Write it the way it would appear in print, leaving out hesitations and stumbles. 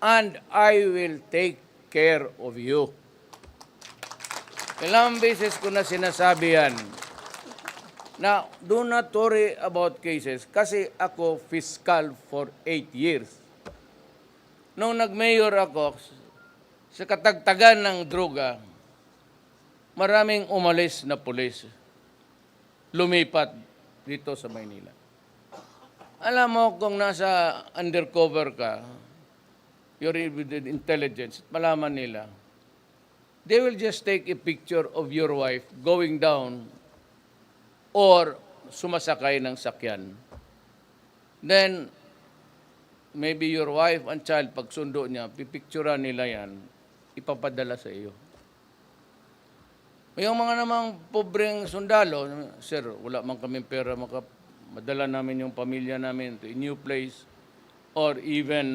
and I will take care of you. Ilang beses ko na sinasabi yan na do not worry about cases kasi ako fiscal for 8 years. Nung nag-mayor ako, sa katagtagan ng droga, maraming umalis na pulis lumipat dito sa Maynila. Alam mo, kung nasa undercover ka, you're with the intelligence, malaman nila, they will just take a picture of your wife going down or sumasakay ng sakyan. Then, maybe your wife and child, pag sundo niya, pipicturean nila yan, ipapadala sa iyo. Yung mga namang pobreng sundalo, sir, wala man kaming pera, madala namin yung pamilya namin to a new place or even